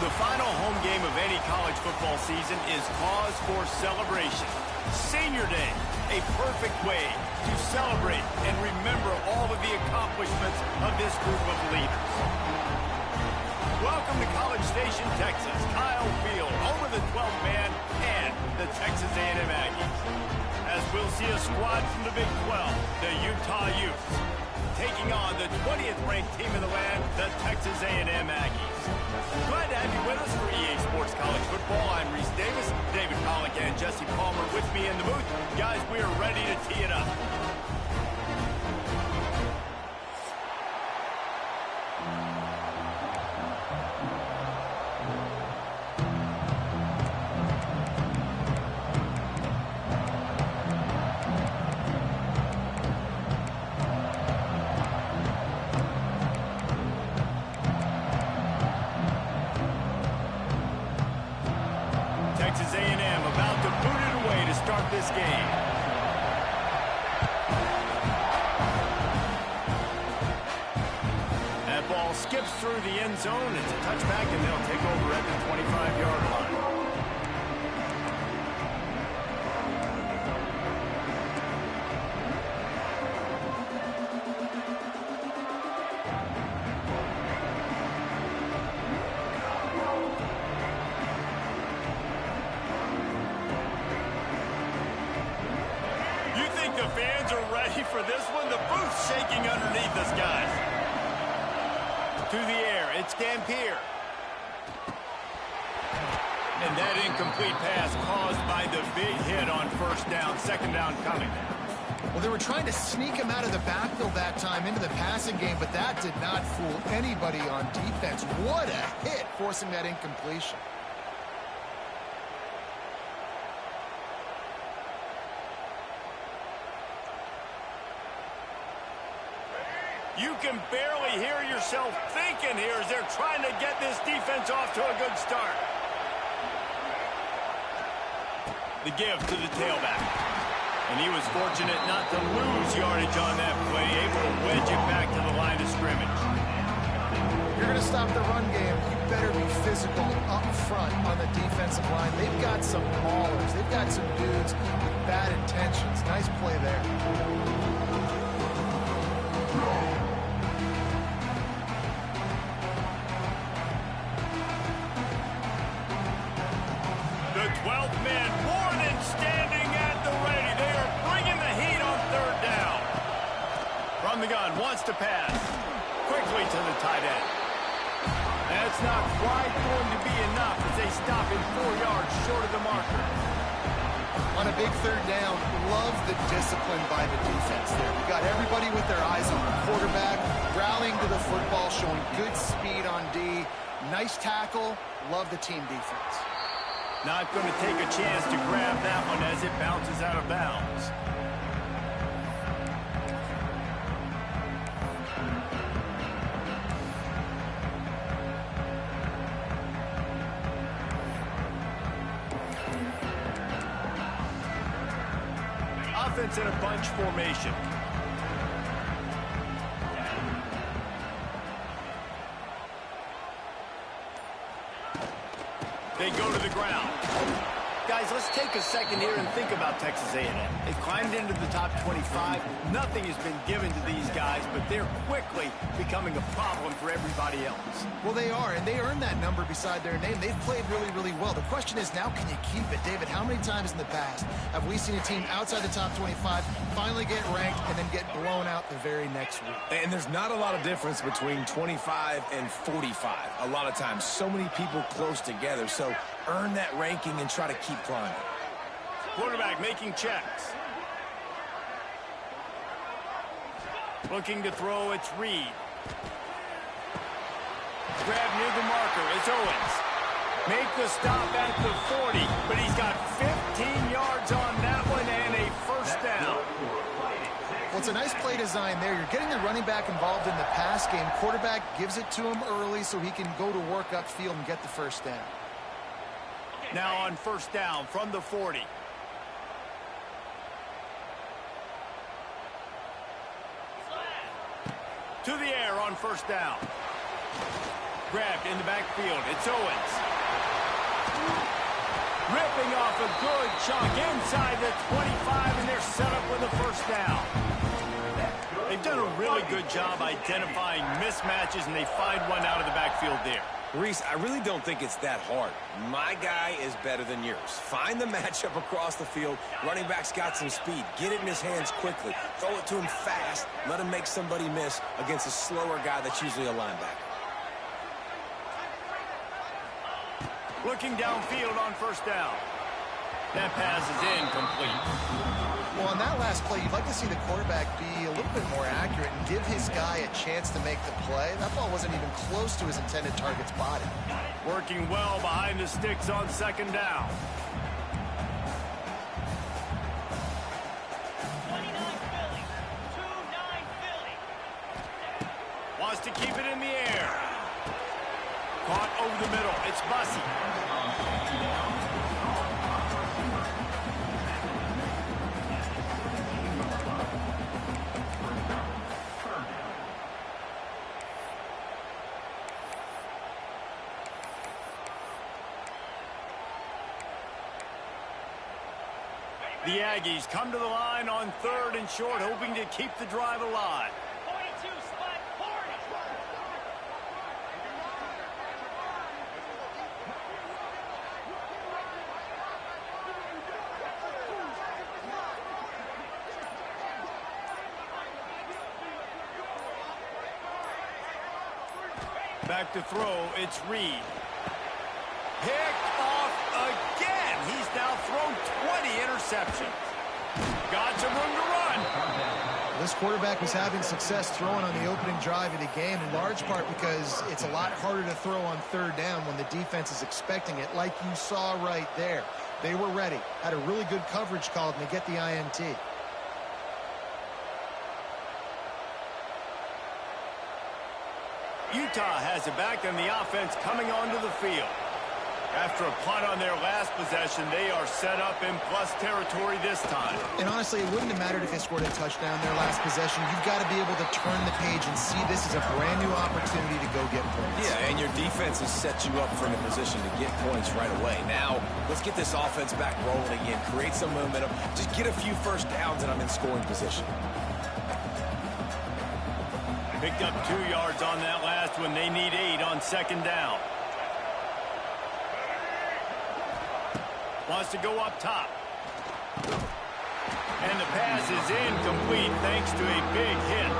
The final home game of any college football season is cause for celebration. Senior Day, a perfect way to celebrate and remember all of the accomplishments of this group of leaders. Welcome to College Station, Texas. Kyle Field, home of the 12th man and the Texas A&M Aggies. As we'll see a squad from the Big 12, the Utah Utes, taking on the 20th ranked team in the land, the Texas A&M Aggies. Glad to have you with us for EA Sports College Football. I'm Reese Davis, David Pollock, and Jesse Palmer with me in the booth. Guys, we are ready to tee it up. Texas A&M about to boot it away to start this game. That ball skips through the end zone. It's a touchback, and they'll take over at the 25-yard line. The fans are ready for this one. The booth's shaking underneath us, guys. To the air, it's Dampier. And that incomplete pass caused by the big hit on first down. Second down coming. Well, they were trying to sneak him out of the backfield that time into the passing game, but that did not fool anybody on defense. What a hit, forcing that incompletion. You can barely hear yourself thinking here as they're trying to get this defense off to a good start. The give to the tailback. And he was fortunate not to lose yardage on that play, able to wedge it back to the line of scrimmage. If you're going to stop the run game, you better be physical up front on the defensive line. They've got some maulers. They've got some dudes with bad intentions. Nice play there. The 12th man, Warden, standing at the ready. They are bringing the heat on third down. From the gun, wants to pass. Quickly to the tight end. That's not quite going to be enough as they stop him 4 yards short of the marker. On a big third down, love the discipline by the defense there. We got everybody with their eyes on the quarterback, rallying to the football, showing good speed on D. Nice tackle. Love the team defense. Not going to take a chance to grab that one as it bounces out of bounds. Offense in a bunch formation. They go to the ground. Guys, let's take a second here and think about Texas A&M. They've climbed into the top 25. Nothing has been given to these guys, but they're quickly becoming a problem for everybody else. Well, they are, and they earned that number beside their name. They've played really, really well. The question is, now can you keep it? David, how many times in the past have we seen a team outside the top 25 finally get ranked and then get blown out the very next week? And there's not a lot of difference between 25 and 45. A lot of times, so many people close together. So earn that ranking and try to keep climbing. Quarterback making checks. Looking to throw, it's Reed. Grab near the marker, it's Owens. Make the stop at the 40, but he's got 15 yards on that one and a first down. Well, it's a nice play design there. You're getting the running back involved in the pass game. Quarterback gives it to him early so he can go to work upfield and get the first down. Now on first down from the 40. To the air on first down. grabbed in the backfield. It's Owens. Ripping off a good chunk inside the 25, and they're set up with a first down. They've done a really good job identifying mismatches, and they find one out of the backfield there. Reese, I really don't think it's that hard. My guy is better than yours. Find the matchup across the field. Running back's got some speed. Get it in his hands quickly. Throw it to him fast. Let him make somebody miss against a slower guy that's usually a linebacker. Looking downfield on first down. That pass is incomplete. Well, on that last play, you'd like to see the quarterback be a little bit more accurate and give his guy a chance to make the play. That ball wasn't even close to his intended target's body. Working well behind the sticks on second down. 29 Philly. 2-9 Philly. Wants to keep it in the air. Caught over the middle. It's Bussey. The Aggies come to the line on 3rd and short, hoping to keep the drive alive. 42 spot 40. Back to throw, it's Reed. Picked off again. He's now thrown 20 interceptions. Got some room to run. This quarterback was having success throwing on the opening drive of the game, in large part because it's a lot harder to throw on 3rd down when the defense is expecting it, like you saw right there. They were ready, had a really good coverage call, and they get the INT. Utah has it back, and the offense coming onto the field. After a punt on their last possession, they are set up in plus territory this time. And honestly, it wouldn't have mattered if they scored a touchdown their last possession. You've got to be able to turn the page and see this is a brand new opportunity to go get points. Yeah, and your defense has set you up for a position to get points right away. Now, let's get this offense back rolling again. Create some momentum. Just get a few first downs, and I'm in scoring position. Picked up 2 yards on that last one. They need 8 on second down. Wants to go up top. And the pass is incomplete thanks to a big hit.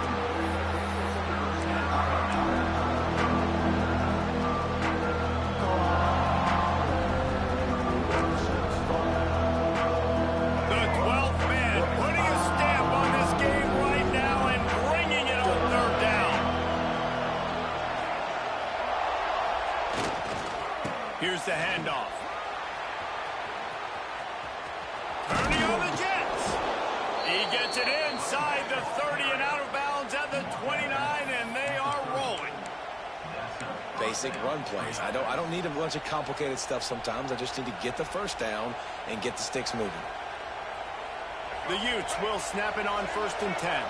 The 12th man putting a stamp on this game right now and bringing it on 3rd down. Here's the handoff. Turning on the Jets. He gets it inside the 30 and out of bounds at the 29, and they are rolling. Basic run plays. I don't need a bunch of complicated stuff sometimes. I just need to get the first down and get the sticks moving. The Utes will snap it on 1st and 10.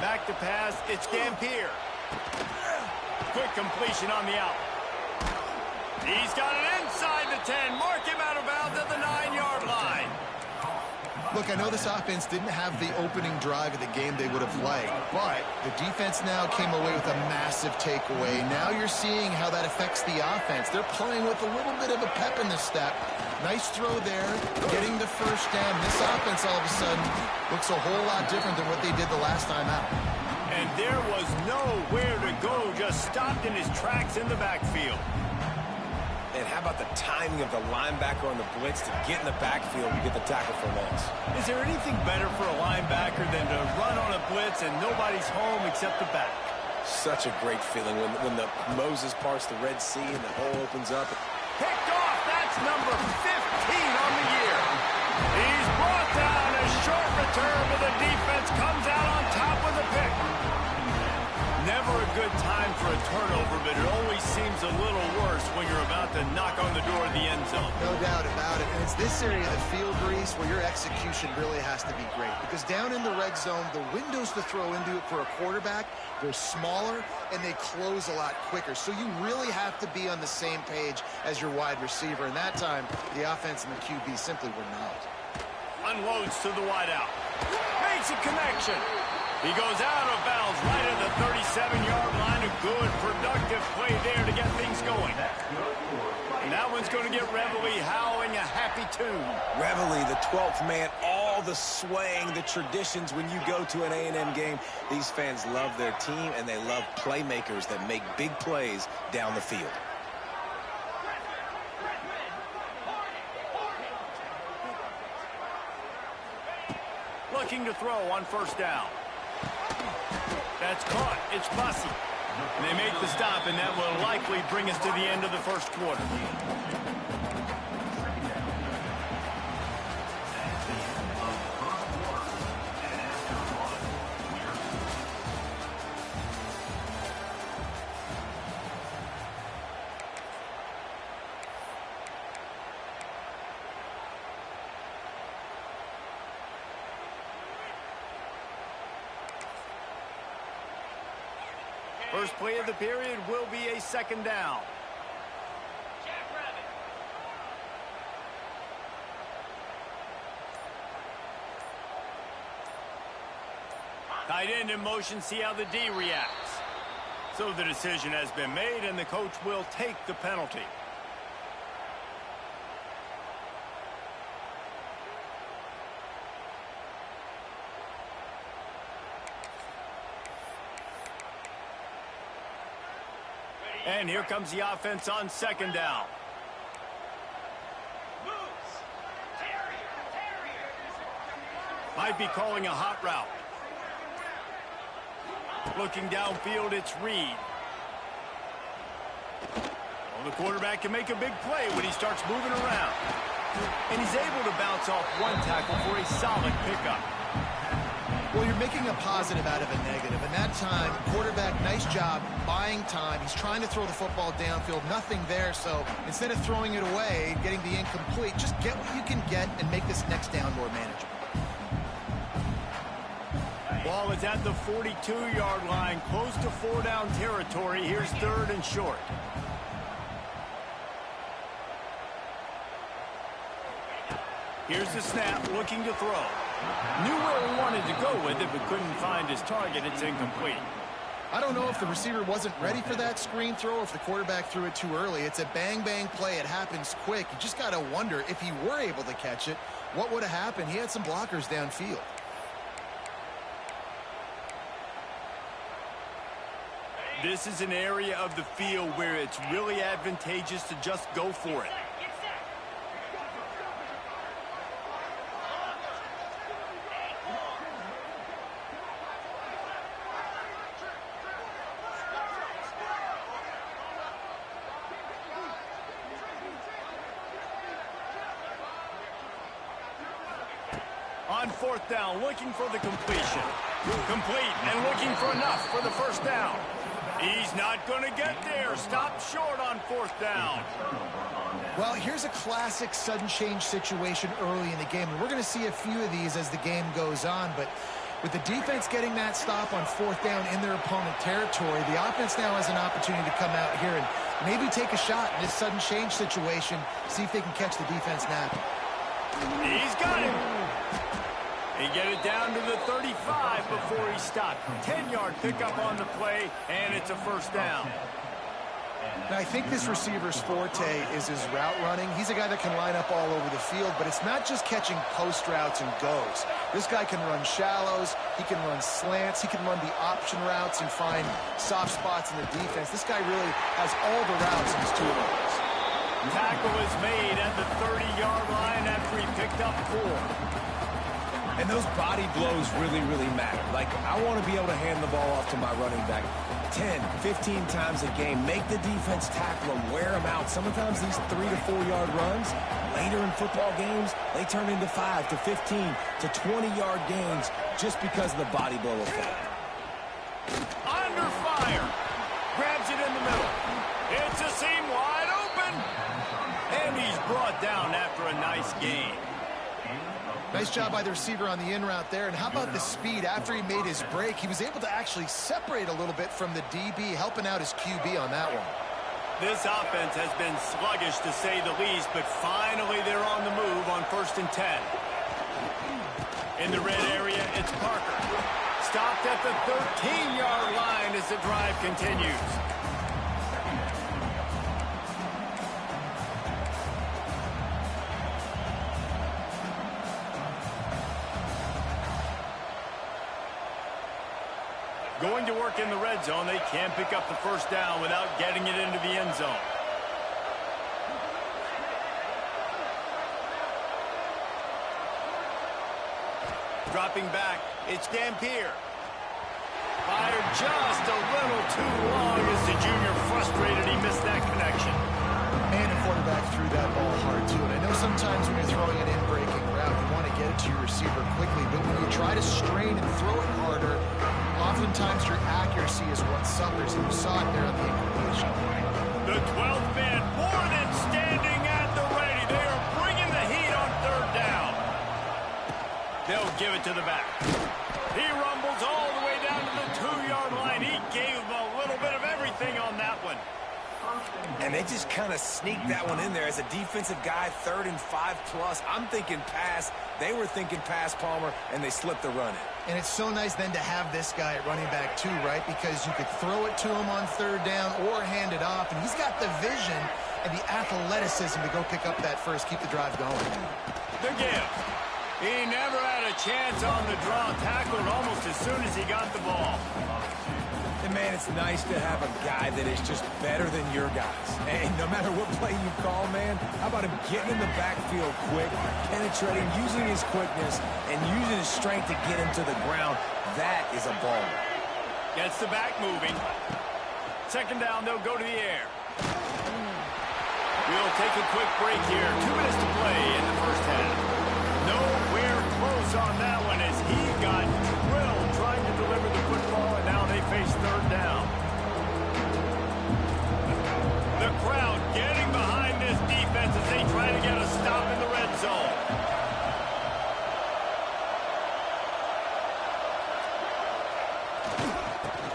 Back to pass. It's Gampier. Quick completion on the out. He's got it inside the 10. Mark him out of bounds at the 9-yard line. Look, I know this offense didn't have the opening drive of the game they would have liked, but the defense now came away with a massive takeaway. Now you're seeing how that affects the offense. They're playing with a little bit of a pep in the step. Nice throw there, getting the first down. This offense all of a sudden looks a whole lot different than what they did the last time out. And there was nowhere to go, just stopped in his tracks in the backfield. And how about the timing of the linebacker on the blitz to get in the backfield and get the tackle for loss? Is there anything better for a linebacker than to run on a blitz and nobody's home except the back? Such a great feeling when the Moses parts the Red Sea and the hole opens up. Picked off. That's number 15 on the year. He's brought down a short return, but the defense comes out on top with a pick. Never never a good time for a turnover, but it always seems a little worse when you're about to knock on the door of the end zone. No doubt about it. And it's this area of the field, Reese, where your execution really has to be great. Because down in the red zone, the windows to throw into it for a quarterback, they're smaller and they close a lot quicker. So you really have to be on the same page as your wide receiver. And that time, the offense and the QB simply were not. Unloads to the wideout. Makes a connection. He goes out of bounds right at the 37-yard line. A good, productive play there to get things going. And that one's going to get Reveille howling a happy tune. Reveille, the 12th man, all the swaying, the traditions when you go to an A&M game. These fans love their team, and they love playmakers that make big plays down the field. Looking to throw on first down. That's caught. It's Bussey. And they make the stop, and that will likely bring us to the end of the first quarter. First play of the period will be a second down. Tight end in motion, see how the D reacts. So the decision has been made, and the coach will take the penalty. And here comes the offense on second down. Might be calling a hot route. Looking downfield, it's Reed. Well, the quarterback can make a big play when he starts moving around. And he's able to bounce off one tackle for a solid pickup. Well, you're making a positive out of a negative. And that time, quarterback, nice job buying time. He's trying to throw the football downfield. Nothing there. So instead of throwing it away, getting the incomplete, just get what you can get and make this next down more manageable. Ball is at the 42-yard line, close to 4-down territory. Here's third and short. Here's the snap, looking to throw. Knew where he wanted to go with it, but couldn't find his target. It's incomplete. I don't know if the receiver wasn't ready for that screen throw or if the quarterback threw it too early. It's a bang-bang play. It happens quick. You just got to wonder if he were able to catch it, what would have happened? He had some blockers downfield. This is an area of the field where it's really advantageous to just go for it. On fourth down, looking for the completion. Complete and looking for enough for the first down. He's not going to get there. Stop short on fourth down. Well, here's a classic sudden change situation early in the game. And we're going to see a few of these as the game goes on. But with the defense getting that stop on fourth down in their opponent territory, the offense now has an opportunity to come out here and maybe take a shot in this sudden change situation, see if they can catch the defense napping. He's got him. He get it down to the 35 before he stopped. 10-yard pickup on the play, and it's a first down. Now, I think this receiver's forte is his route running. He's a guy that can line up all over the field, but it's not just catching post routes and goes. This guy can run shallows, he can run slants, he can run the option routes and find soft spots in the defense. This guy really has all the routes in his toolbox. Tackle is made at the 30-yard line after he picked up 4. And those body blows really, really matter. Like, I want to be able to hand the ball off to my running back 10, 15 times a game. Make the defense tackle them, wear them out. Sometimes these 3 to 4 yard runs, later in football games, they turn into 5 to 15 to 20 yard gains just because of the body blow effect. Under fire. brought down after a nice gain. Nice job by the receiver on the in route there. And how about the speed? After he made his break, he was able to actually separate a little bit from the DB, helping out his QB on that one. This offense has been sluggish, to say the least, but finally they're on the move on 1st and 10. In the red area, it's Parker. Stopped at the 13-yard line as the drive continues. Going to work in the red zone, they can't pick up the first down without getting it into the end zone. Dropping back, it's Dampier. Fired just a little too long as the junior frustrated he missed that connection. And the quarterback threw that ball hard, too. And I know sometimes when you're throwing an in-breaking route, you want to get it to your receiver quickly. But when you try to strain and throw it harder, oftentimes your accuracy is what suffers. And you saw it there on the incompletion. The 12th man more than standing at the ready. They are bringing the heat on 3rd down. They'll give it to the back. He rumbles all the way down to the 2-yard line. He gave him a little bit of everything on that one. And they just kind of sneaked that one in there as a defensive guy, 3rd and 5+. I'm thinking pass. They were thinking pass, Palmer, and they slipped the run in. And it's so nice then to have this guy at running back too, right? Because you could throw it to him on 3rd down or hand it off. And he's got the vision and the athleticism to go pick up that first, keep the drive going. The give. He never had a chance on the draw. Tackled almost as soon as he got the ball. And, man, it's nice to have a guy that is just better than your guys. And no matter what play you call, man, how about him getting in the backfield quick, penetrating, using his quickness, and using his strength to get him to the ground? That is a ball. Gets the back moving. 2nd down, they'll go to the air. We'll take a quick break here. 2 minutes to play in the first half. Nowhere close on that one as he got drilled trying to deliver the football, and now they face 3rd down. The crowd getting behind this defense as they try to get a stop in the red zone.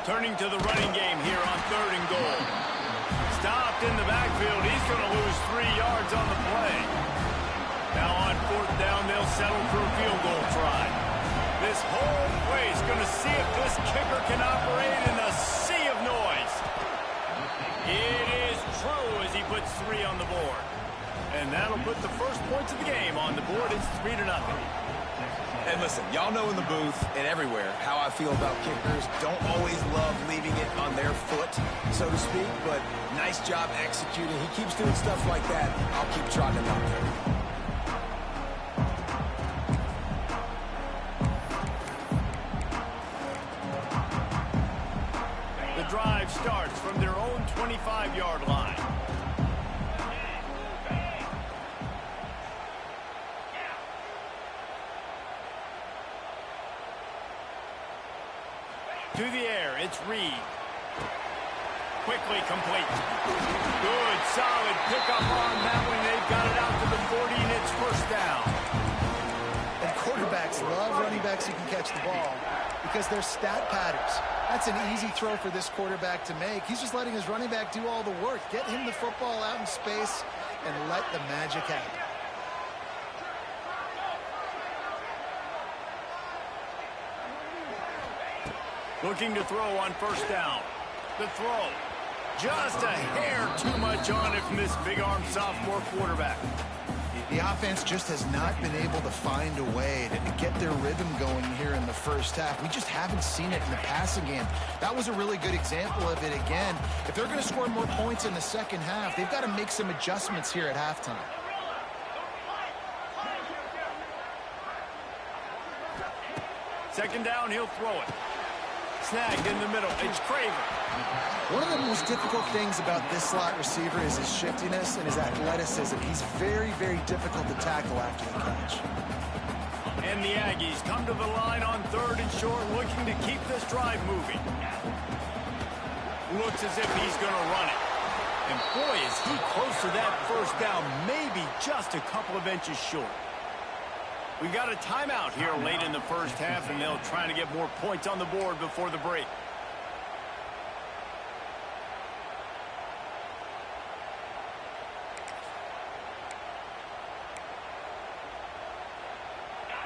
Turning to the running game here on 3rd and goal. Stopped in the backfield. He's going to lose 3 yards on the play. Now on 4th down, they'll settle for a field goal try. This whole play is going to see if this kicker can operate in a sea of noise. It is true as he puts 3 on the board. And that'll put the first points of the game on the board. It's 3-0. And listen, y'all know in the booth and everywhere how I feel about kickers. Don't always love leaving it on their foot, so to speak, but nice job executing. He keeps doing stuff like that. I'll keep trotting him out there. Drive starts from their own 25-yard line. To the air, it's Reed. Quickly complete. Good, solid pickup on that one. They've got it out to the 40, and it's 1st down. And quarterbacks love running backs who can catch the ball because they're stat patterns. That's an easy throw for this quarterback to make. He's just letting his running back do all the work. Get him the football out in space and let the magic happen. Looking to throw on 1st down. The throw. Just a hair too much on it from this big-arm sophomore quarterback. The offense just has not been able to find a way to get their rhythm going here in the first half. We just haven't seen it in the passing game. That was a really good example of it again. If they're going to score more points in the second half, they've got to make some adjustments here at halftime. Second down, he'll throw it. Snagged in the middle. It's Craver. One of the most difficult things about this slot receiver is his shiftiness and his athleticism. He's very, very difficult to tackle after the catch. And the Aggies come to the line on 3rd and short, looking to keep this drive moving. Looks as if he's going to run it. And boy, is he close to that first down, maybe just a couple of inches short. We got a timeout here late in the first half, and they'll try to get more points on the board before the break.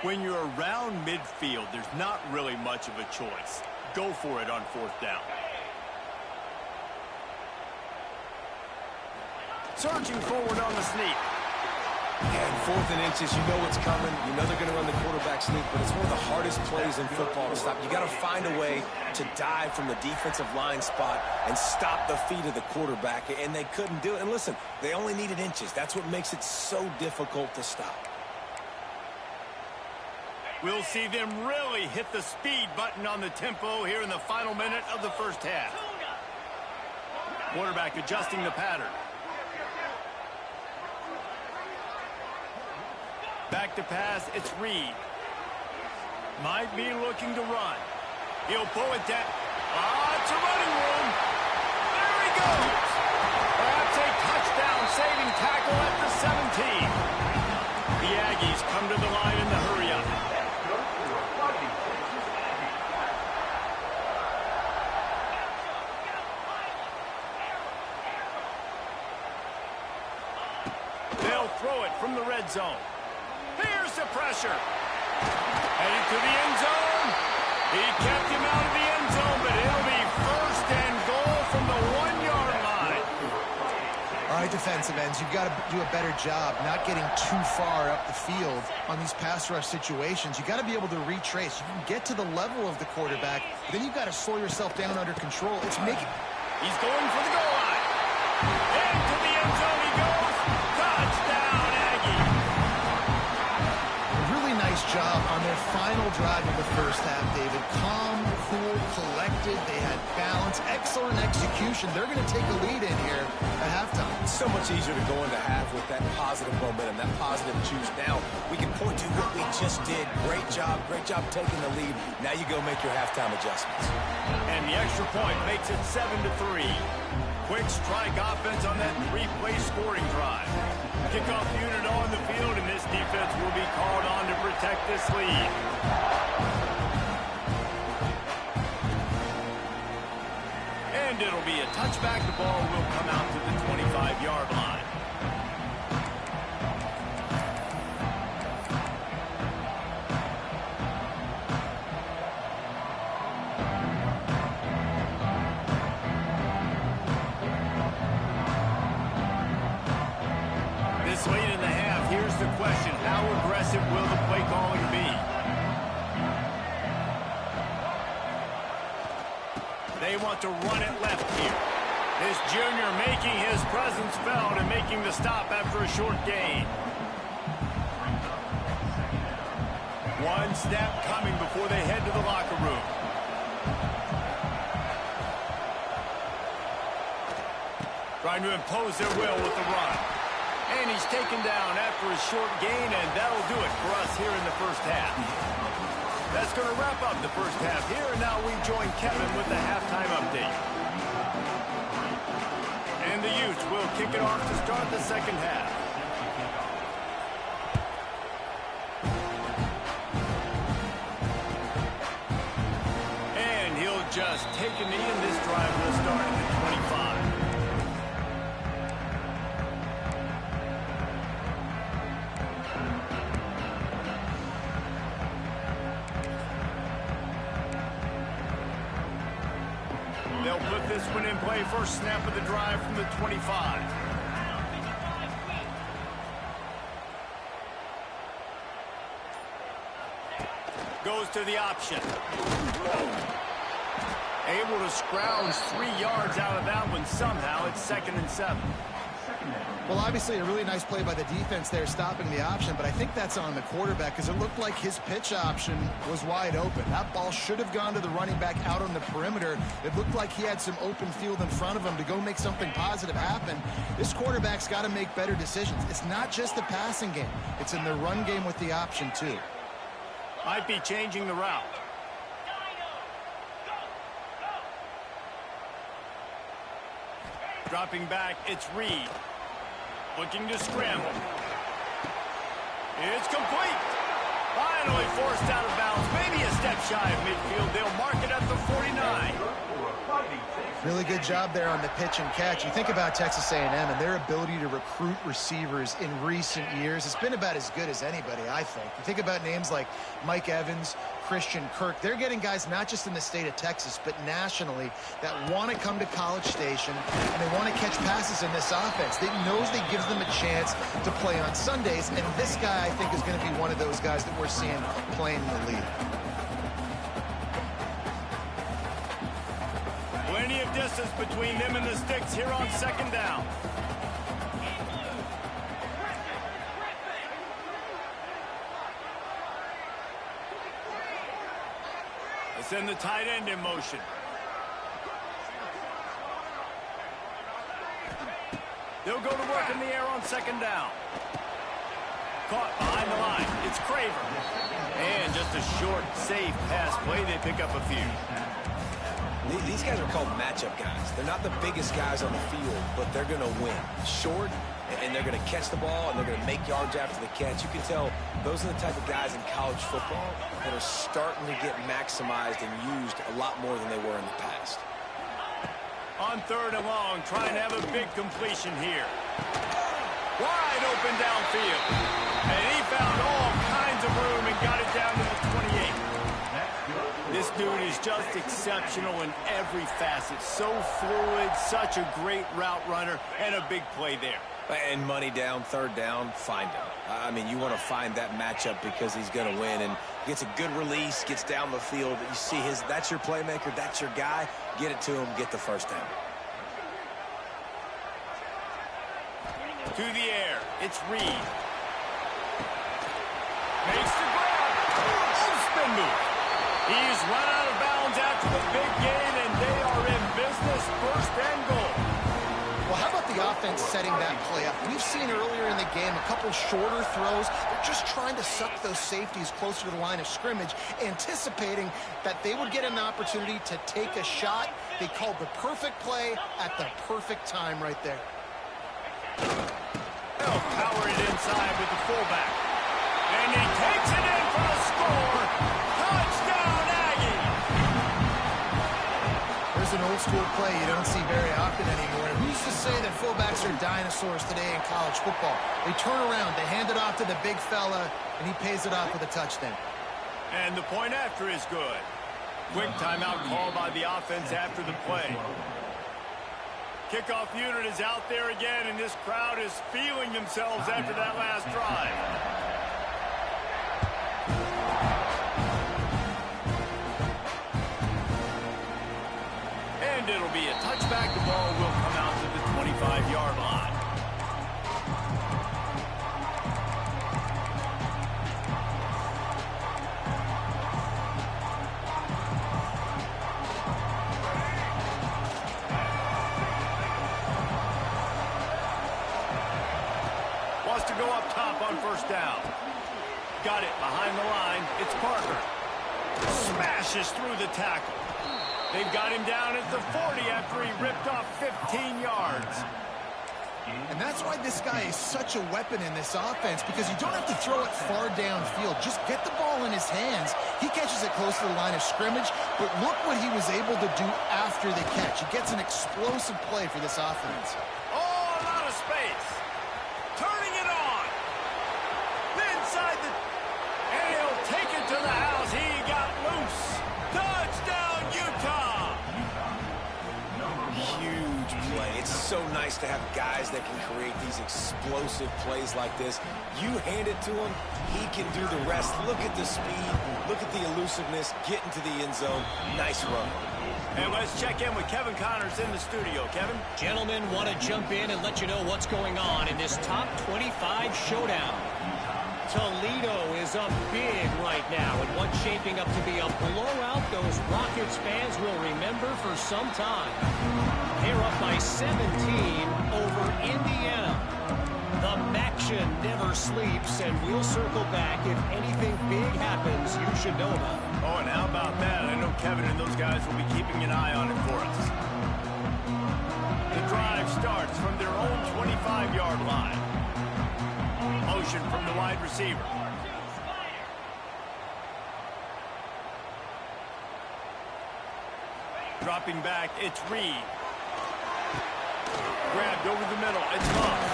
When you're around midfield, there's not really much of a choice. Go for it on fourth down. Surging forward on the sneak. And 4th and inches, you know what's coming. You know they're going to run the quarterback sneak, but it's one of the hardest plays in football to stop. You got to find a way to dive from the defensive line spot and stop the feet of the quarterback, and they couldn't do it. And listen, they only needed inches. That's what makes it so difficult to stop. We'll see them really hit the speed button on the tempo here in the final minute of the first half. Quarterback adjusting the pattern. Back to pass, it's Reed. Might be looking to run. He'll pull it down. It's a running room. There he goes. Perhaps a touchdown-saving tackle at the 17. The Aggies come to the line in the hurry-up. They'll throw it from the red zone. Here's the pressure. Heading to the end zone. He kept him out of the end zone, but it'll be first and goal from the 1-yard line. All right, defensive ends, you've got to do a better job not getting too far up the field on these pass rush situations. You've got to be able to retrace. You can get to the level of the quarterback, but then you've got to slow yourself down under control. It's making... He's going for the goal line. Into the end zone he goes. Touchdown, Aggie. Really nice job on their final drive of the first half, David. Calm, cool, collected. They had balance. Excellent execution. They're going to take a lead in here at halftime. It's so much easier to go into half with that positive momentum, that positive juice. Now we can point to what we just did. Great job taking the lead. Now you go make your halftime adjustments. And the extra point makes it 7-3. Quick strike offense on that 3-play scoring drive. Kickoff unit on the field, and this defense will be called on to protect this lead. And it'll be a touchback. The ball will come out to the 25-yard line. This late in the half, here's the question. How aggressive will the play calling be? They want to run it left here. This junior making his presence felt and making the stop after a short gain. One snap coming before they head to the locker room. Trying to impose their will with the run. And he's taken down after a short gain, and that'll do it for us here in the first half. That's going to wrap up the first half here, and now we join Kevin with the halftime update. And the Utes will kick it off to start the second half. And he'll just take a knee, and this drive will start at the 25. They'll put this one in play. First snap of the drive from the 25. Goes to the option. Able to scrounge 3 yards out of that one somehow. It's 2nd and 7. Well, obviously a really nice play by the defense there, stopping the option, but I think that's on the quarterback because it looked like his pitch option was wide open. That ball should have gone to the running back out on the perimeter. It looked like he had some open field in front of him to go make something positive happen. This quarterback's got to make better decisions. It's not just the passing game. It's in the run game with the option, too. Might be changing the route. Dropping back, it's Reed. Looking to scramble. It's complete. Finally forced out of bounds. Maybe a step shy of midfield. They'll mark it at the 49. Really good job there on the pitch and catch. You think about Texas A&M and their ability to recruit receivers in recent years. It's been about as good as anybody, I think. You think about names like Mike Evans, Christian Kirk. They're getting guys not just in the state of Texas, but nationally that want to come to College Station and they want to catch passes in this offense. They knows they gives them a chance to play on Sundays, and this guy, I think, is going to be one of those guys that we're seeing playing in the league. Plenty of distance between them and the sticks here on second down. They send the tight end in motion. They'll go to work in the air on second down. Caught behind the line. It's Craver. And just a short, safe pass play. They pick up a few. These guys are called matchup guys. They're not the biggest guys on the field, but they're going to win. Short, and they're going to catch the ball, and they're going to make yards after the catch. You can tell those are the type of guys in college football that are starting to get maximized and used a lot more than they were in the past. On third and long, trying to have a big completion here. Wide open downfield. And he found all kinds of room and got it down to the 28. This dude is just exceptional in every facet. So fluid, such a great route runner, and a big play there. And money down, third down, find him. I mean, you want to find that matchup because he's going to win, and gets a good release, gets down the field. You see that's your playmaker, that's your guy. Get it to him, get the first down. To the air, it's Reed. Makes the grab. Oh, spin move. He's run out of bounds after the big gain, and they are in business, first and goal. Well, how about the offense setting that play up? We've seen earlier in the game a couple shorter throws. They're just trying to suck those safeties closer to the line of scrimmage, anticipating that they would get an opportunity to take a shot. They called the perfect play at the perfect time right there. They'll power it inside with the fullback. And he takes it in for the score. Touchdown, Aggie! There's an old school play you don't see very often anymore. And who's to say that fullbacks are dinosaurs today in college football? They turn around, they hand it off to the big fella, and he pays it off with a touchdown. And the point after is good. Quick timeout call by the offense after the play. Kickoff unit is out there again, and this crowd is feeling themselves after that last drive. And it'll be a touchback. The ball will come out to the 25-yard line. Wants to go up top on first down. Got it behind the line. It's Parker. Smashes through the tackle. They've got him down at the 40 after he ripped off 15 yards. And that's why this guy is such a weapon in this offense, because you don't have to throw it far downfield. Just get the ball in his hands. He catches it close to the line of scrimmage, but look what he was able to do after the catch. He gets an explosive play for this offense. Oh, a lot of space. Turning it on. Inside the... And he'll take it to the house. He got loose. Touchdown, Utah. Huge play. It's so nice to have guys that can create these explosive plays like this. You hand it to him, he can do the rest. Look at the speed. Look at the elusiveness. Get into the end zone. Nice run. And let's check in with Kevin Connors in the studio. Kevin? Gentlemen, want to jump in and let you know what's going on in this top 25 showdown. Toledo is up big right now in what's shaping up to be a blowout those Rockets fans will remember for some time. They're up by 17 over Indiana. The Maction never sleeps, and we'll circle back if anything big happens you should know about. Oh, and how about that? I know Kevin and those guys will be keeping an eye on it for us. The drive starts. 20-yard line. Motion from the wide receiver. Dropping back, it's Reed. Grabbed over the middle, it's Moss.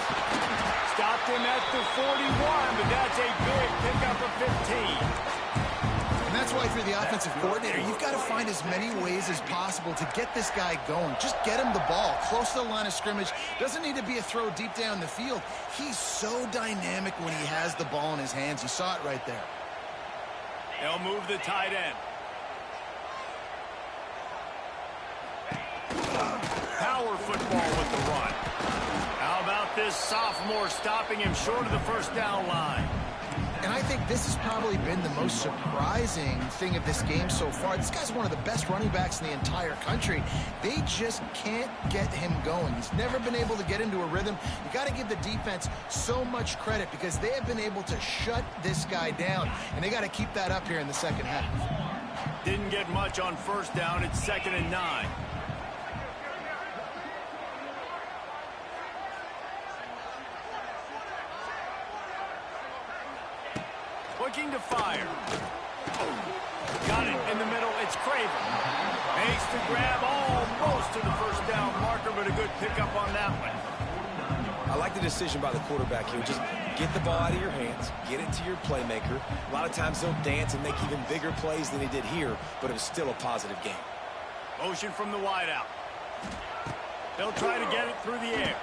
Stopped him at the 41, but that's a big pickup of 15. And that's why if you're the offensive coordinator, you've got to find as many ways as possible to get this guy going. Just get him the ball close to the line of scrimmage. Doesn't need to be a throw deep down the field. He's so dynamic when he has the ball in his hands. You saw it right there. They'll move the tight end. Power football with the run. How about this sophomore stopping him short of the first down line? And I think this has probably been the most surprising thing of this game so far. This guy's one of the best running backs in the entire country. They just can't get him going. He's never been able to get into a rhythm. You got to give the defense so much credit because they have been able to shut this guy down, and they got to keep that up here in the second half. Didn't get much on first down. It's 2nd and 9. Looking to fire. Got it in the middle. It's Craven. Makes the grab almost to the first down marker, but a good pickup on that one. I like the decision by the quarterback here. Just get the ball out of your hands, get it to your playmaker. A lot of times he'll dance and make even bigger plays than he did here, but it was still a positive game. Motion from the wideout. They'll try to get it through the air.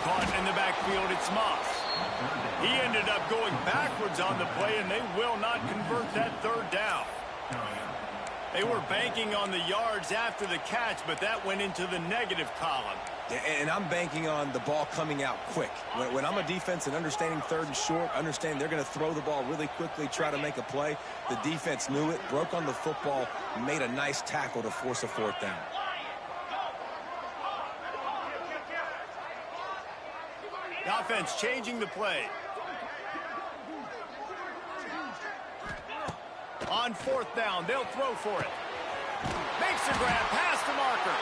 Caught in the backfield, it's Moss. He ended up going backwards on the play, and they will not convert that third down. They were banking on the yards after the catch, but that went into the negative column. And I'm banking on the ball coming out quick. When I'm a defense and understanding 3rd and short, understand they're going to throw the ball really quickly, try to make a play. The defense knew it, broke on the football, made a nice tackle to force a 4th down. The offense changing the play. On 4th down, they'll throw for it. Makes a grab past the marker.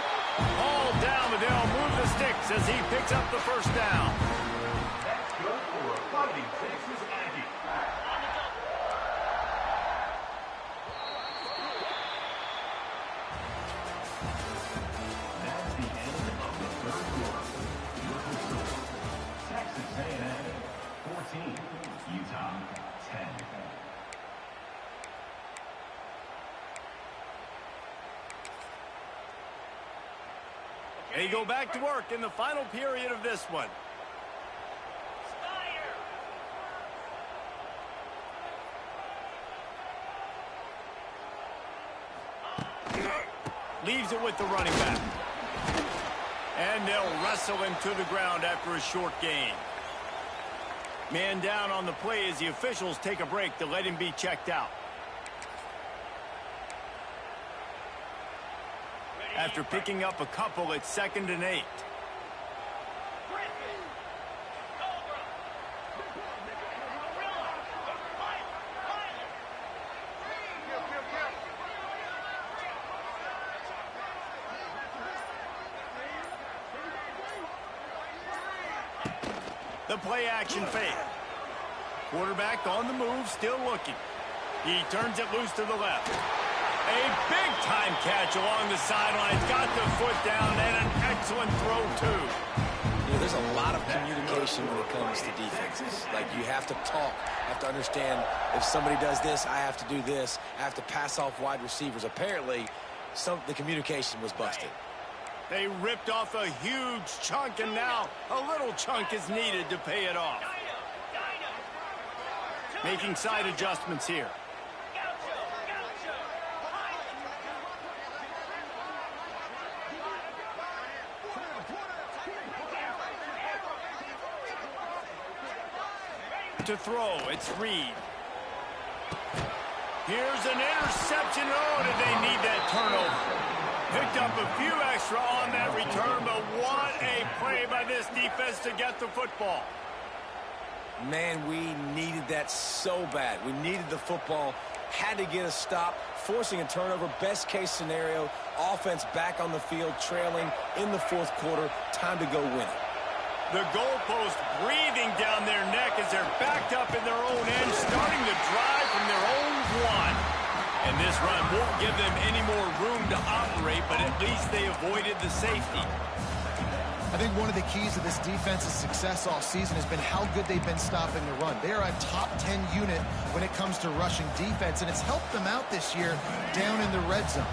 All down, but they'll move the sticks as he picks up the first down. That's good for a Fighting Texas Aggie. That's the end of the 3rd quarter. Texas A&M 14, Utah 10. They go back to work in the final period of this one. Leaves it with the running back. And they'll wrestle him to the ground after a short gain. Man down on the play as the officials take a break to let him be checked out. After picking up a couple, it's 2nd and 8. The play action fake. Quarterback on the move, still looking. He turns it loose to the left. A big-time catch along the sidelines. Got the foot down and an excellent throw, too. You know, there's a lot of communication when it comes to defenses. Like, you have to talk. You have to understand if somebody does this, I have to do this. I have to pass off wide receivers. Apparently, the communication was busted. They ripped off a huge chunk, and now a little chunk is needed to pay it off. Making side adjustments here. To throw, it's Reed. Here's an interception. Oh, did they need that turnover? Picked up a few extra on that return, but what a play by this defense to get the football. Man, we needed that so bad. We needed the football, had to get a stop, forcing a turnover. Best case scenario, offense back on the field, trailing in the 4th quarter. Time to go win it. The goalpost breathing down their neck as they're backed up in their own end, starting to drive from their own one. And this run won't give them any more room to operate, but at least they avoided the safety. I think one of the keys to this defense's success all season has been how good they've been stopping the run. They are a top 10 unit when it comes to rushing defense, and it's helped them out this year down in the red zone.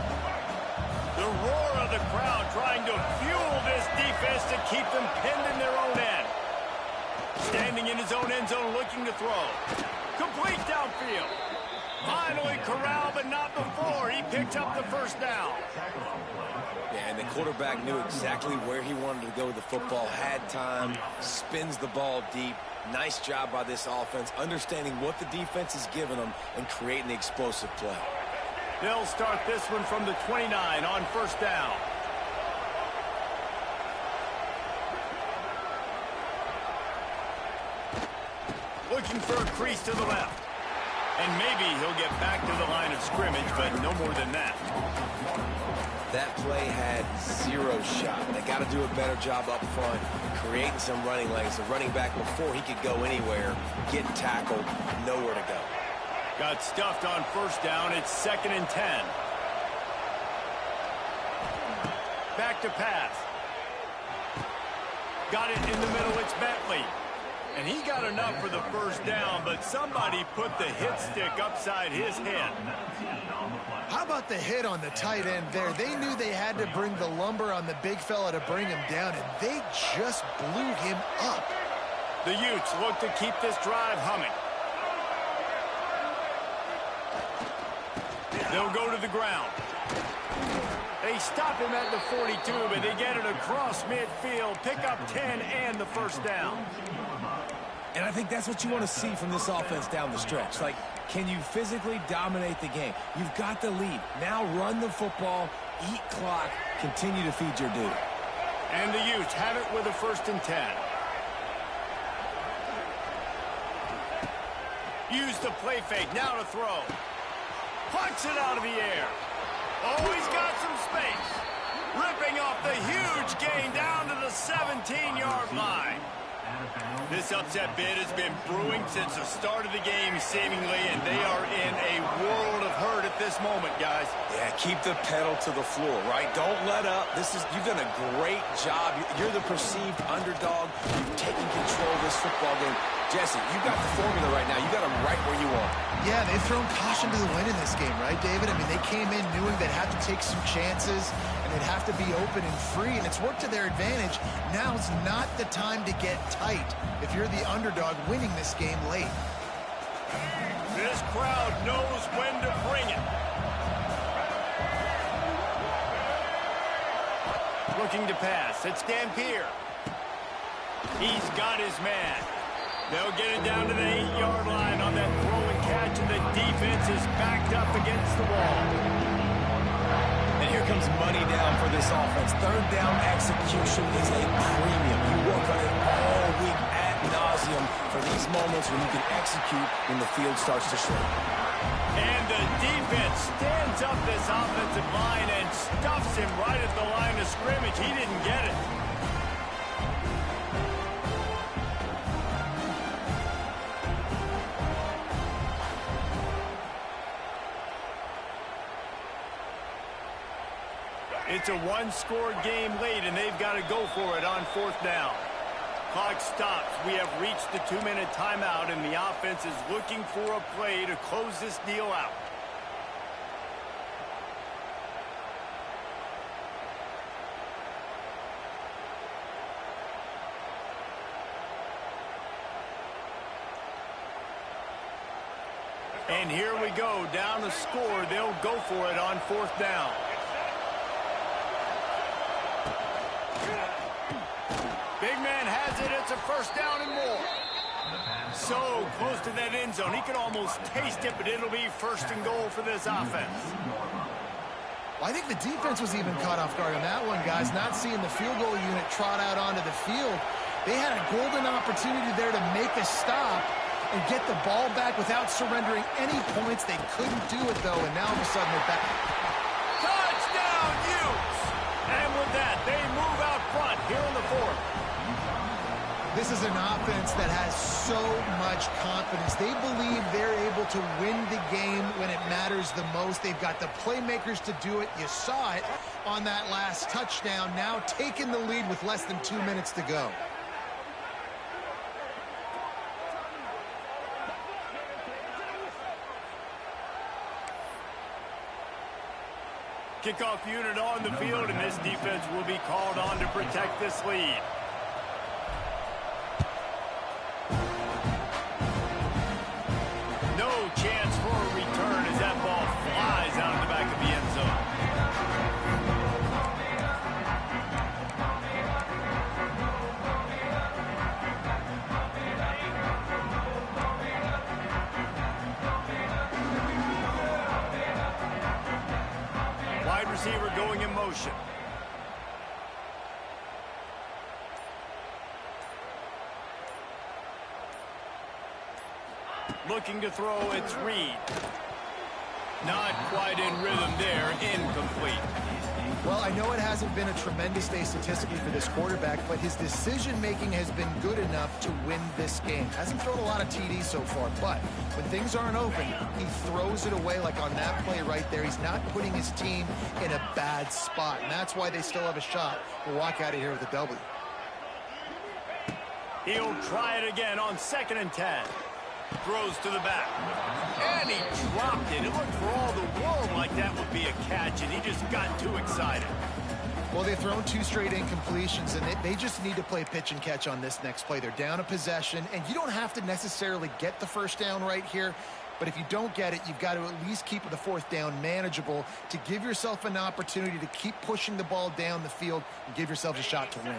The roar of the crowd trying to fuel this defense to keep them pinned in their own end. Standing in his own end zone looking to throw. Complete downfield. Finally corralled, but not before. He picked up the first down. Yeah, and the quarterback knew exactly where he wanted to go with the football, had time, spins the ball deep. Nice job by this offense, understanding what the defense is giving them and creating the explosive play. They'll start this one from the 29 on first down. Looking for a crease to the left. And maybe he'll get back to the line of scrimmage, but no more than that. That play had zero shot. They got to do a better job up front, creating some running lanes. The running back, before he could go anywhere, get tackled, nowhere to go. Got stuffed on first down. It's 2nd and 10. Back to pass. Got it in the middle. It's Bentley. And he got enough for the first down, but somebody put the hit stick upside his head. How about the hit on the tight end there? They knew they had to bring the lumber on the big fella to bring him down, and they just blew him up. The Utes look to keep this drive humming. They'll go to the ground. They stop him at the 42, but they get it across midfield, pick up 10 and the first down. And I think that's what you want to see from this offense down the stretch. Like, can you physically dominate the game? You've got the lead. Now run the football, eat clock, continue to feed your dude. And the Utes have it with a 1st and 10. Use the play fake, now to throw. Punts it out of the air. Oh, he's got some space. Ripping off the huge gain down to the 17-yard line. This upset bid has been brewing since the start of the game, seemingly, and they are in a world of hurt at this moment, guys. Yeah, keep the pedal to the floor, right? Don't let up. You've done a great job. You're the perceived underdog. You've taken control of this football game. Jesse, you've got the formula right now. You got them right where you want. Yeah, they've thrown caution to the wind in this game, right, David? I mean, they came in knowing they'd have to take some chances, and they'd have to be open and free, and it's worked to their advantage. Now's not the time to get tight if you're the underdog winning this game late. This crowd knows when to bring it. Looking to pass. It's Dampier. He's got his man. They'll get it down to the 8-yard line on that throw and catch, and the defense is backed up against the wall. And here comes money down for this offense. 3rd down execution is a premium. You work on it all week ad nauseum for these moments when you can execute when the field starts to shrink. And the defense stands up this offensive line and stuffs him right at the line of scrimmage. He didn't get it. It's a one-score game late, and they've got to go for it on 4th down. Clock stops. We have reached the 2-minute timeout, and the offense is looking for a play to close this deal out. And here we go. Down the score. They'll go for it on 4th down. Big man has it. It's a 1st down and more. So close to that end zone. He could almost taste it, but it'll be 1st and goal for this offense. Well, I think the defense was even caught off guard on that one, guys. Not seeing the field goal unit trot out onto the field. They had a golden opportunity there to make a stop and get the ball back without surrendering any points. They couldn't do it, though, and now all of a sudden they're back. Touchdown, Utes! And with that, they move out front here in the 4th. This is an offense that has so much confidence. They believe they're able to win the game when it matters the most. They've got the playmakers to do it. You saw it on that last touchdown. Now taking the lead with less than 2 minutes to go. Kickoff unit on the field, and this defense will be called on to protect this lead. No chance for a return as that ball flies out of the back of the end zone. Wide receiver going in motion. Looking to throw, it's Reed. Not quite in rhythm there, incomplete. Well, I know it hasn't been a tremendous day statistically for this quarterback, but his decision-making has been good enough to win this game. Hasn't thrown a lot of TDs so far, but when things aren't open, he throws it away like on that play right there. He's not putting his team in a bad spot, and that's why they still have a shot to walk out of here with a W. He'll try it again on 2nd and 10. Throws to the back. And he dropped it. It looked for all the world like that would be a catch, and he just got too excited. Well, they've thrown 2 straight incompletions, and they just need to play pitch and catch on this next play. They're down a possession, and you don't have to necessarily get the first down right here, but if you don't get it, you've got to at least keep the 4th down manageable to give yourself an opportunity to keep pushing the ball down the field and give yourselves a shot to win.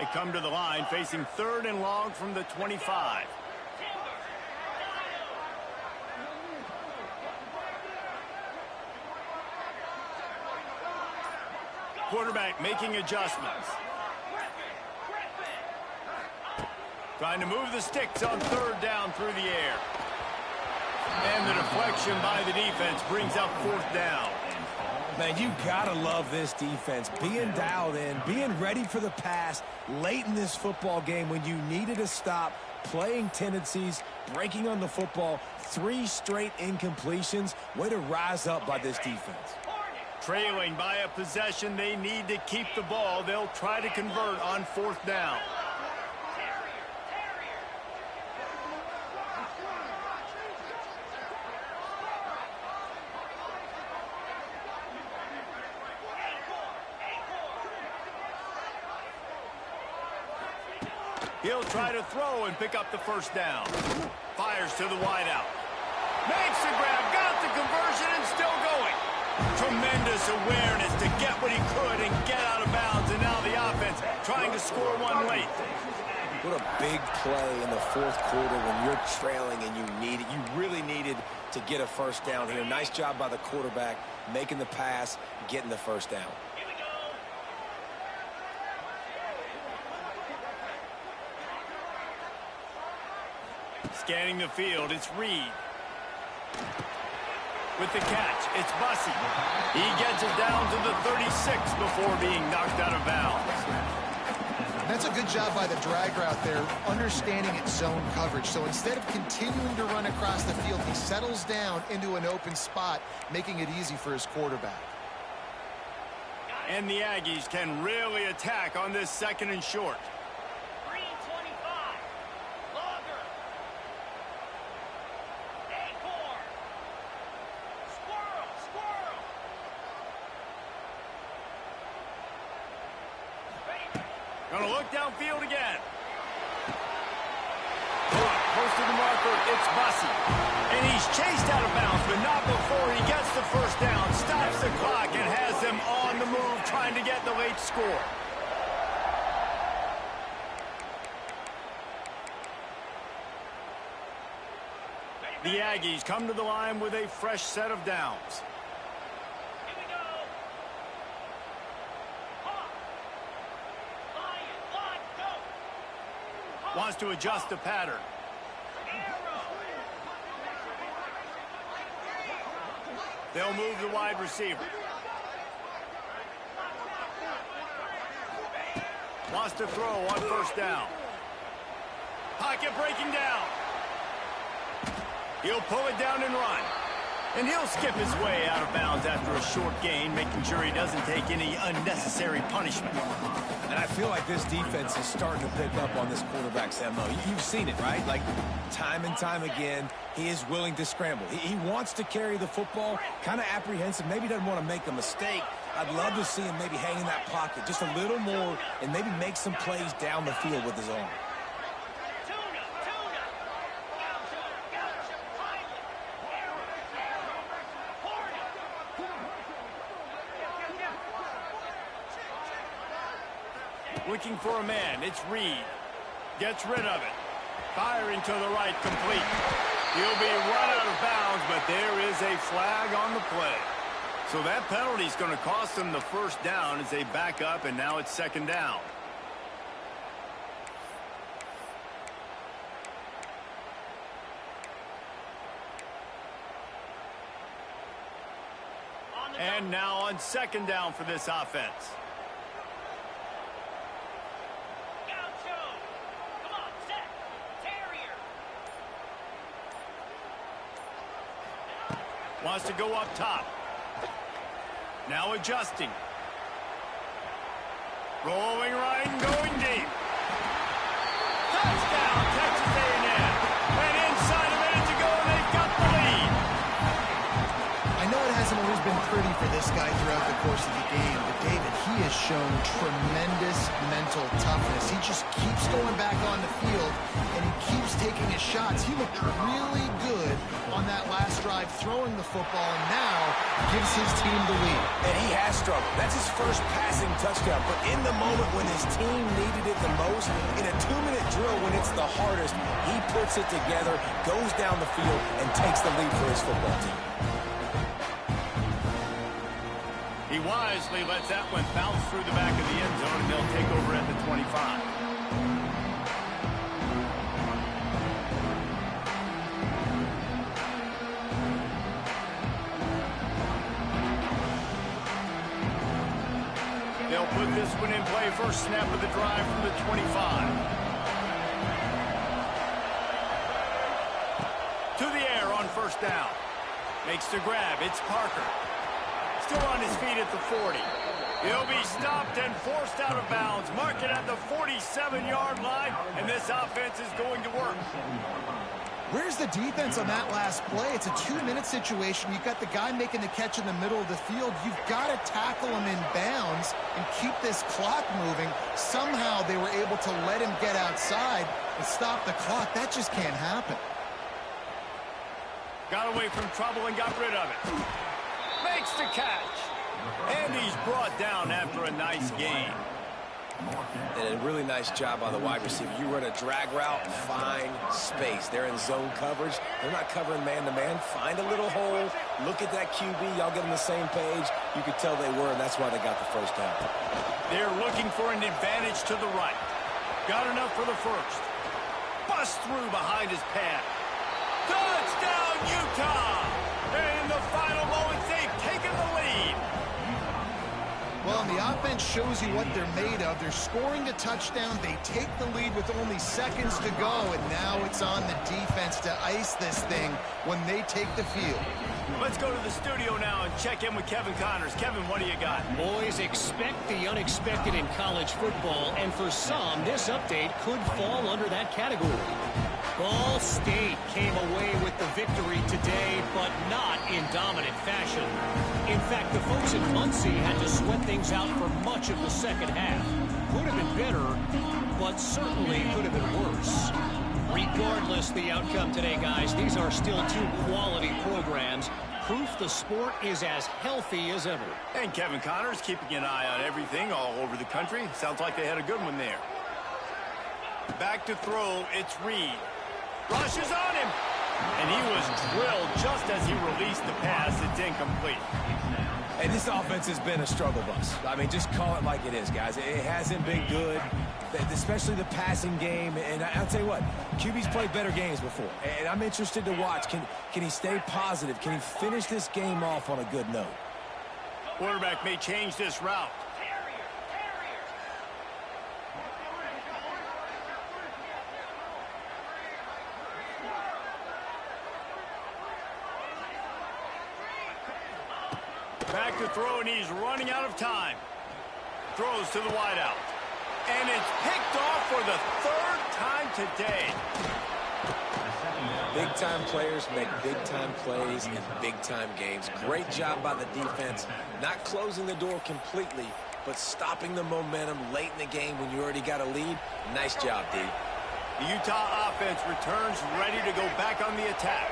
They come to the line facing 3rd and long from the 25. Quarterback making adjustments. Trying to move the sticks on 3rd down through the air. And the deflection by the defense brings up 4th down. Man, you gotta love this defense. Being dialed in, being ready for the pass late in this football game when you needed a stop, playing tendencies, breaking on the football, 3 straight incompletions. Way to rise up by this defense. Trailing by a possession, they need to keep the ball. They'll try to convert on 4th down. He'll try to throw and pick up the 1st down. Fires to the wideout. Makes the grab, got the conversion, and still going. Tremendous awareness to get what he could and get out of bounds, and now the offense trying to score one late. What a big play in the 4th quarter when you're trailing and you really needed to get a 1st down here. Nice job by the quarterback making the pass, getting the 1st down. Scanning the field, it's Reed. With the catch, it's Bussey. He gets it down to the 36 before being knocked out of bounds. That's a good job by the drag route there, understanding its zone coverage. So instead of continuing to run across the field, he settles down into an open spot, making it easy for his quarterback. And the Aggies can really attack on this 2nd and short. Gonna look downfield again. Close to the marker, it's Bussey. And he's chased out of bounds, but not before he gets the 1st down, stops the clock, and has them on the move, trying to get the late score. The Aggies come to the line with a fresh set of downs. Wants to adjust the pattern. They'll move the wide receiver. Wants to throw on 1st down. Pocket breaking down. He'll pull it down and run. And he'll skip his way out of bounds after a short gain, making sure he doesn't take any unnecessary punishment. And I feel like this defense is starting to pick up on this quarterback's MO. You've seen it, right? Like, time and time again, he is willing to scramble. He wants to carry the football, kind of apprehensive, maybe doesn't want to make a mistake. I'd love to see him maybe hang in that pocket just a little more and maybe make some plays down the field with his arm. Looking for a man, it's Reed. Gets rid of it. Firing to the right, complete. He'll be run out of bounds, but there is a flag on the play. So that penalty is going to cost them the first down as they back up, and now it's second down. And now on second down for this offense. Wants to go up top. Now adjusting. Rolling right and going deep. Touchdown, Texas A&M. And inside a minute to go, and they've got the lead. I know it hasn't always been pretty for this guy throughout the course of the game, but David, he has shown tremendous mental toughness. He just keeps going back on the field, and he keeps taking his shots. He looked really good on that last drive throwing the football, and now gives his team the lead. And he has struggled. That's his first passing touchdown. But in the moment when his team needed it the most, in a 2-minute drill when it's the hardest, he puts it together, goes down the field, and takes the lead for his football team. He wisely lets that one bounce through the back of the end zone, and they'll take over at the 25. They'll put this one in play, first snap of the drive from the 25. To the air on first down. Makes the grab. It's Parker. Still on his feet at the 40. He'll be stopped and forced out of bounds. Mark it at the 47-yard line, and this offense is going to work. Where's the defense on that last play? It's a 2-minute situation. You've got the guy making the catch in the middle of the field. You've got to tackle him in bounds and keep this clock moving. Somehow they were able to let him get outside and stop the clock. That just can't happen. Got away from trouble and got rid of it. Makes the catch. And he's brought down after a nice gain. And a really nice job by the wide receiver. You run a drag route, find space. They're in zone coverage. They're not covering man-to-man. Find a little hole. Look at that QB. Y'all get on the same page. You could tell they were, and that's why they got the first down. They're looking for an advantage to the right. Got enough for the first. Bust through behind his pad. Touchdown, Utah! And in the final moments, they've taken the lead. Well, and the offense shows you what they're made of. They're scoring a touchdown. They take the lead with only seconds to go, and now it's on the defense to ice this thing when they take the field. Let's go to the studio now and check in with Kevin Connors. Kevin, what do you got? Boys, expect the unexpected in college football, and for some, this update could fall under that category. Ball State came away with the victory today, but not in dominant fashion. In fact, the folks in Muncie had to sweat things out for much of the second half. Could have been better, but certainly could have been worse. Regardless the outcome today, guys, these are still two quality programs. Proof the sport is as healthy as ever. And Kevin Connors keeping an eye on everything all over the country. Sounds like they had a good one there. Back to throw, it's Reed. Rushes on him. And he was drilled just as he released the pass. It's incomplete. And this offense has been a struggle bus. I mean, just call it like it is, guys. It hasn't been good, especially the passing game. And I'll tell you what, QB's played better games before. And I'm interested to watch. Can he stay positive? Can he finish this game off on a good note? Quarterback may change this route. back to throw, and he's running out of time. Throws to the wideout. And it's picked off for the third time today. Big-time players make big-time plays in big-time games. Great job by the defense, not closing the door completely, but stopping the momentum late in the game when you already got a lead. Nice job, D. The Utah offense returns ready to go back on the attack.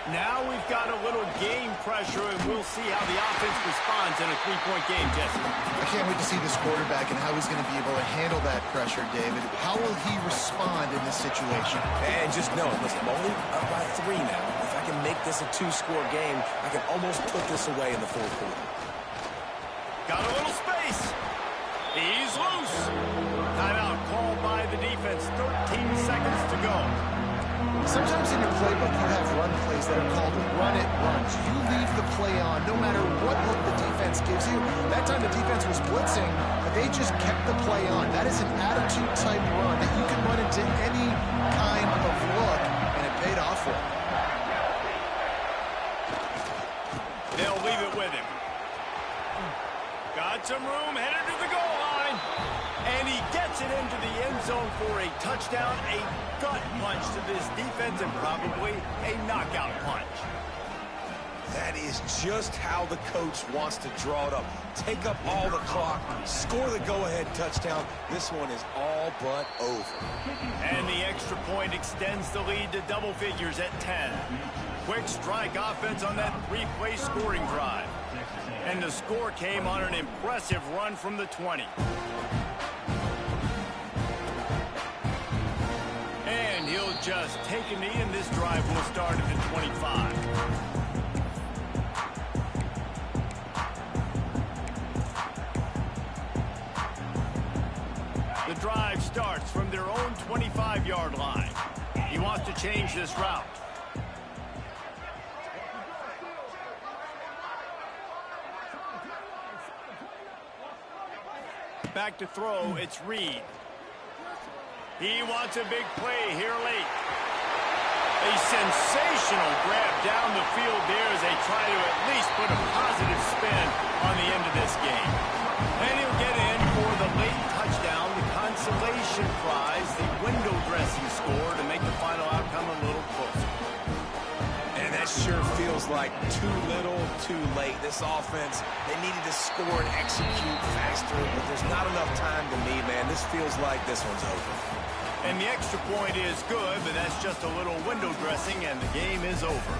Now we've got a little game pressure, and we'll see how the offense responds in a three-point game, Jesse. I can't wait to see this quarterback and how he's going to be able to handle that pressure, David. How will he respond in this situation? And just know, listen, I'm only up by 3 now. If I can make this a 2-score game, I can almost put this away in the fourth quarter. Got a little space. He's loose. Timeout called by the defense. 13 seconds to go. Sometimes in your playbook, you have run plays that are called run-it runs. You leave the play on no matter what look the defense gives you. That time the defense was blitzing, but they just kept the play on. That is an attitude-type run that you can run into any kind of look, and it paid off for him. They'll leave it with him. Got some room, headed to the goal line. And he gets it into the end zone for a touchdown, a gut punch to this defense, and probably a knockout punch. That is just how the coach wants to draw it up. Take up all the clock, score the go-ahead touchdown. This one is all but over. And the extra point extends the lead to double figures at 10. Quick strike offense on that 3-play scoring drive. And the score came on an impressive run from the 20. And he'll just take a knee, and this drive will start at the 25. The drive starts from their own 25-yard line. He wants to change this route. Back to throw, it's Reed. He wants a big play here late. A sensational grab down the field there as they try to at least put a positive spin on the end of this game. And he'll get in for the late touchdown, the consolation prize, the window dressing score to make the final outcome a little closer. And that sure feels like too little, too late. This offense, they needed to score and execute faster, but there's not enough time to me, man. This feels like this one's over. And the extra point is good, but that's just a little window dressing, and the game is over.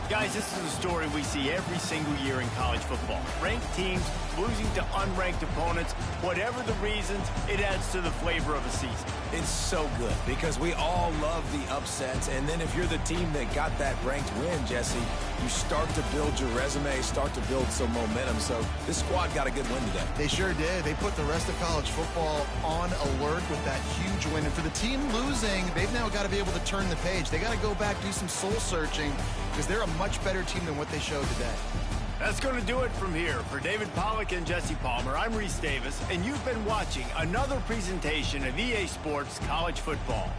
Guys, this is a story we see every single year in college football. Ranked teams losing to unranked opponents. Whatever the reasons, it adds to the flavor of a season. It's so good because we all love the upsets, and then if you're the team that got that ranked win, Jesse, you start to build your resume, start to build some momentum. So this squad got a good win today. They sure did. They put the rest of college football on alert with that huge win. And for the team losing, they've now got to be able to turn the page. They got to go back, do some soul searching, because they're a much better team than what they showed today. That's going to do it from here. For David Pollack and Jesse Palmer, I'm Reese Davis, and you've been watching another presentation of EA Sports College Football.